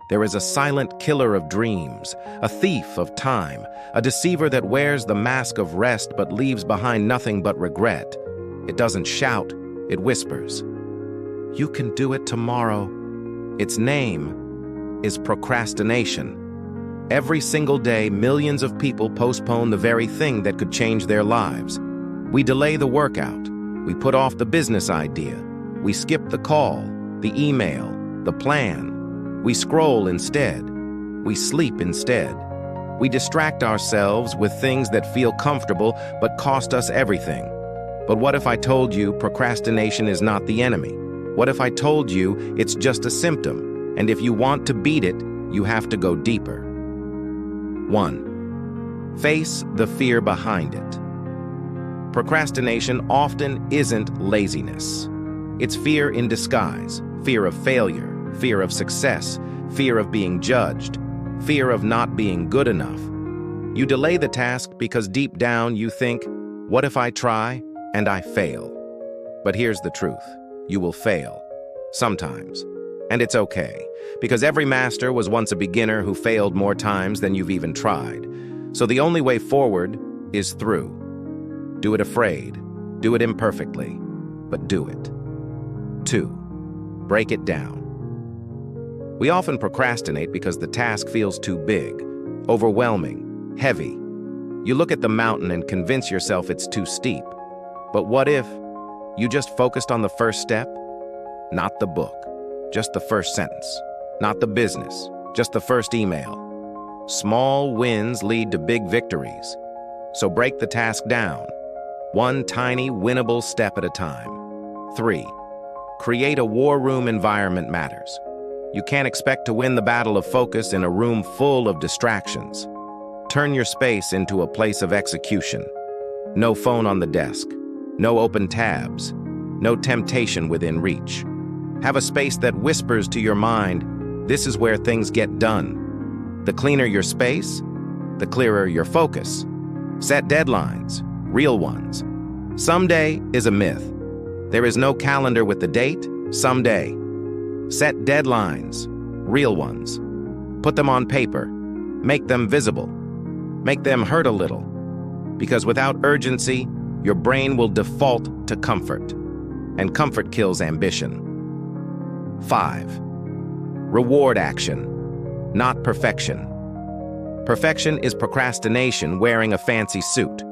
There is a silent killer of dreams, a thief of time, a deceiver that wears the mask of rest but leaves behind nothing but regret. It doesn't shout, it whispers. You can do it tomorrow. Its name is procrastination. Every single day, millions of people postpone the very thing that could change their lives. We delay the workout. We put off the business idea. We skip the call, the email, the plan. We scroll instead. We sleep instead. We distract ourselves with things that feel comfortable but cost us everything. But what if I told you procrastination is not the enemy? What if I told you it's just a symptom, and if you want to beat it, you have to go deeper? 1. Face the fear behind it. Procrastination often isn't laziness. It's fear in disguise, fear of failure, fear of success, fear of being judged, fear of not being good enough. You delay the task because deep down you think, what if I try and I fail? But here's the truth. You will fail. Sometimes. And it's okay, because every master was once a beginner who failed more times than you've even tried. So the only way forward is through. Do it afraid. Do it imperfectly. But do it. 2. Break it down. We often procrastinate because the task feels too big, overwhelming, heavy. You look at the mountain and convince yourself it's too steep. But what if you just focused on the first step? Not the book, just the first sentence. Not the business, just the first email. Small wins lead to big victories. So break the task down, one tiny winnable step at a time. 3. Create a war room environment matters. You can't expect to win the battle of focus in a room full of distractions. Turn your space into a place of execution. No phone on the desk. No open tabs. No temptation within reach. Have a space that whispers to your mind, this is where things get done. The cleaner your space, the clearer your focus. Set deadlines, real ones. Someday is a myth. There is no calendar with the date, someday. Set deadlines, real ones. Put them on paper. Make them visible. Make them hurt a little. Because without urgency, your brain will default to comfort. And comfort kills ambition. 5. Reward action, not perfection. Perfection is procrastination wearing a fancy suit.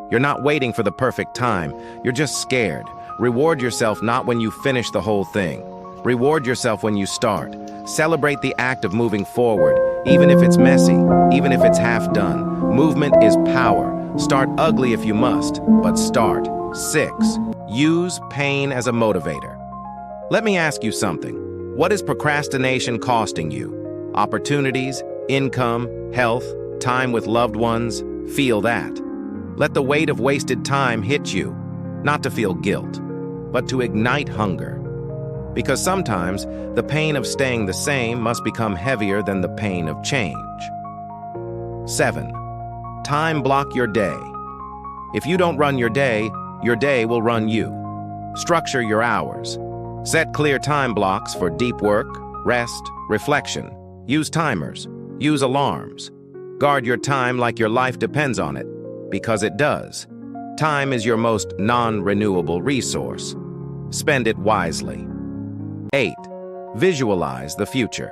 You're not waiting for the perfect time. You're just scared. Reward yourself not when you finish the whole thing. Reward yourself when you start. Celebrate the act of moving forward, even if it's messy, even if it's half done. Movement is power. Start ugly if you must, but start. 6. Use pain as a motivator. Let me ask you something. What is procrastination costing you? Opportunities, income, health, time with loved ones? Feel that. Let the weight of wasted time hit you, not to feel guilt, but to ignite hunger. Because sometimes the pain of staying the same must become heavier than the pain of change. 7. Time block your day. If you don't run your day will run you. Structure your hours. Set clear time blocks for deep work, rest, reflection. Use timers. Use alarms. Guard your time like your life depends on it, because it does. Time is your most non-renewable resource. Spend it wisely. 8. Visualize the future.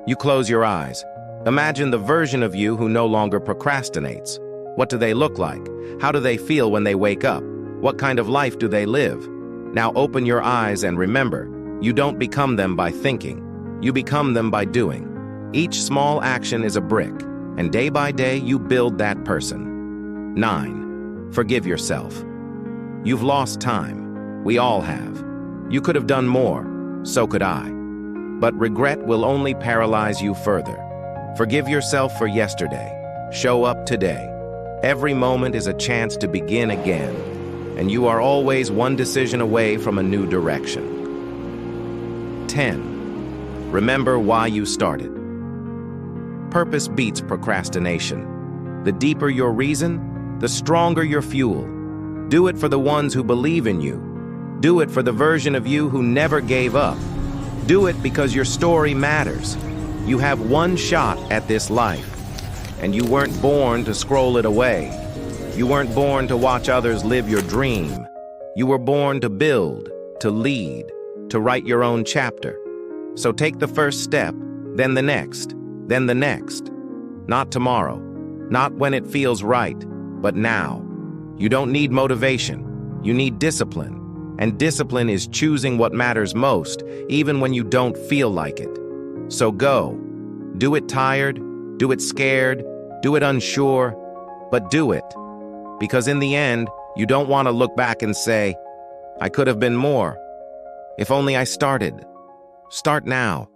You close your eyes. Imagine the version of you who no longer procrastinates. What do they look like? How do they feel when they wake up? What kind of life do they live? Now open your eyes and remember, you don't become them by thinking. You become them by doing. Each small action is a brick, and day by day you build that person. 9. Forgive yourself. You've lost time. We all have. You could have done more. So could I. But regret will only paralyze you further. Forgive yourself for yesterday. Show up today. Every moment is a chance to begin again, and you are always one decision away from a new direction. 10. Remember why you started. Purpose beats procrastination. The deeper your reason, the stronger your fuel. Do it for the ones who believe in you. Do it for the version of you who never gave up. Do it because your story matters. You have one shot at this life, and you weren't born to scroll it away. You weren't born to watch others live your dream. You were born to build, to lead, to write your own chapter. So take the first step, then the next, then the next. Not tomorrow, not when it feels right, but now. You don't need motivation, you need discipline. And discipline is choosing what matters most, even when you don't feel like it. So go. Do it tired, do it scared, do it unsure, but do it. Because in the end, you don't want to look back and say, I could have been more. If only I started. Start now.